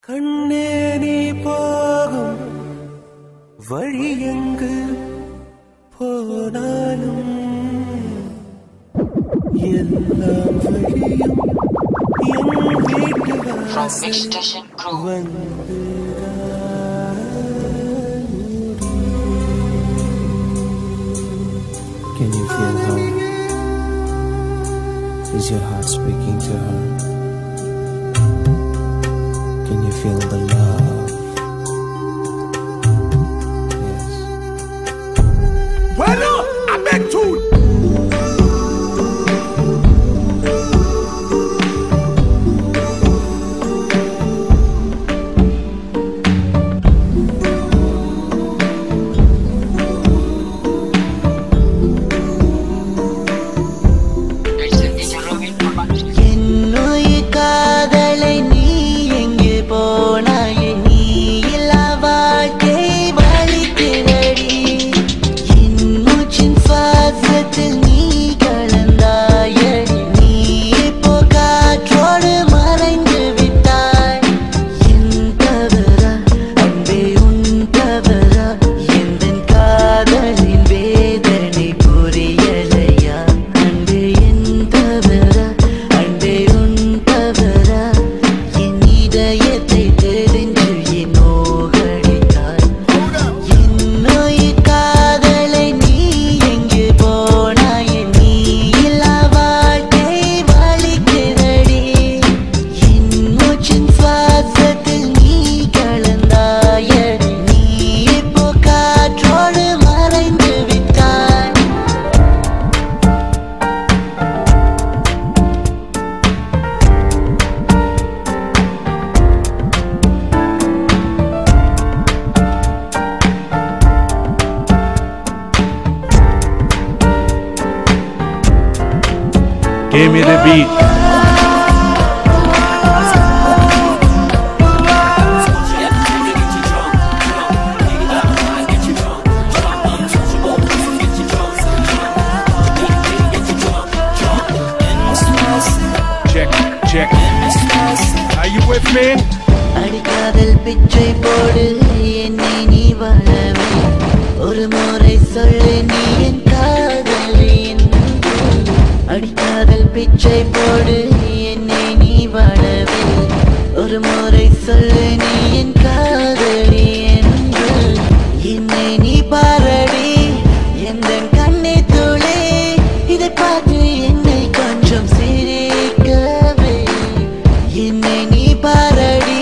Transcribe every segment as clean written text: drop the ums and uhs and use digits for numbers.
கண்ணே நீ போகும் வழி எங்கு போனாலும் எல்லாம் வழியும் என் வீட்டு வந்து Can you feel her? Is your heart speaking to her? Can you feel the love? Yes. Well, I beg to. Give me the beat. Check, check. Are you with me? அடிக்காதல் பிச்சை போடு என்னை நீ வாழவே ஒரு முறை சொல்லு நீ என் காதலி அடிக்காதல் பிச்சை போடு என்னை நீ வாழவே ஒரு முறை சொல்லு நீ என் காதலி என்று என்னை நீ பாரடி எந்த கண்ணை துளி இதை பார்த்து என்னை கொஞ்சம் சிரிக்கவே என்னை நீ பாரடி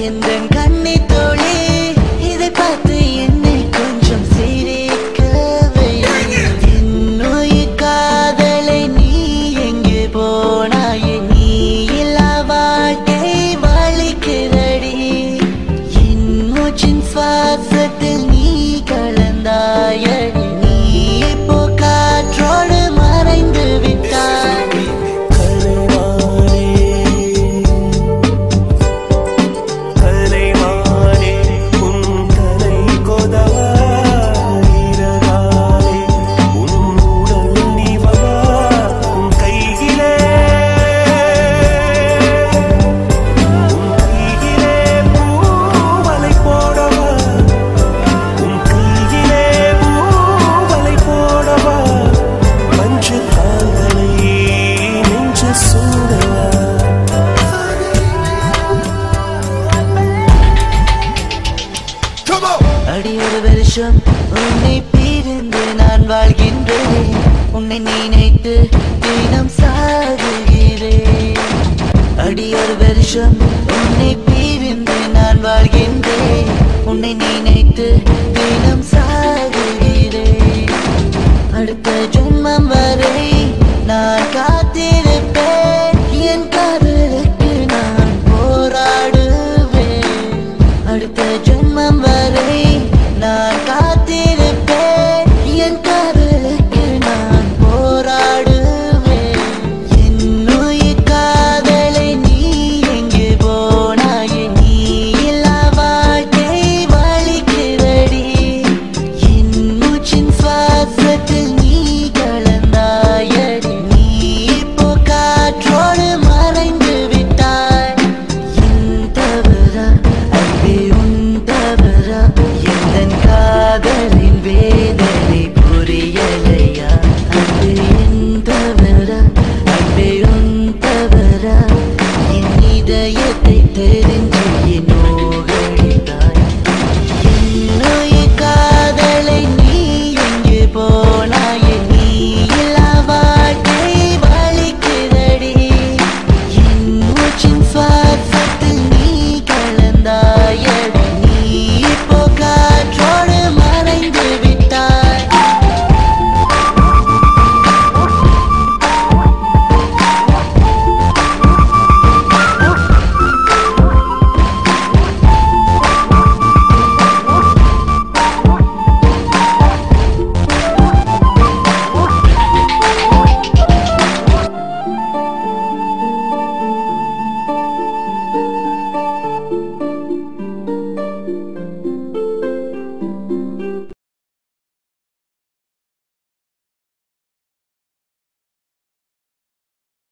எந்த கண்ணை துளி இதை பார்த்து என்னை கொஞ்சம் சிரிக்கவே என்னுயிர் காதலை நீ எங்கே போனாயே நீ இல்லா வாழ்க்கை வலிக்கிறடி என் மூச்சின் சுவாசத்தில் நீ கலந்தாயடி நீ இப்போ காற்றோடு மறைந்து விட்டாய் அடி ஒரு வருஷம் உன்னை பிரிந்து நான் வாழ்கின்றேன் உன்னை நினைத்து தினம் சாகுகிறேன் அடி ஒரு வருஷம் உன்னை பிரிந்து நான் வாழ்கின்றேன் உன்னை நினைத்து தினம் சாகுகிறேன் அடுத்த ஜென்மம் வரை நான் காத்திருப்பேன் என் காதலுக்கு நான் போராடுவேன் அடுத்த ஜென்மம் வரை நான் காத்திருப்பேன் என் காதலுக்கு நான் போராடுவேன் என்னுயிர் காதலை நீ எங்கே போனாயே நீ இல்லா வாழ்க்கை வலிக்கிறடி சத்தியத்தை தெரிந்த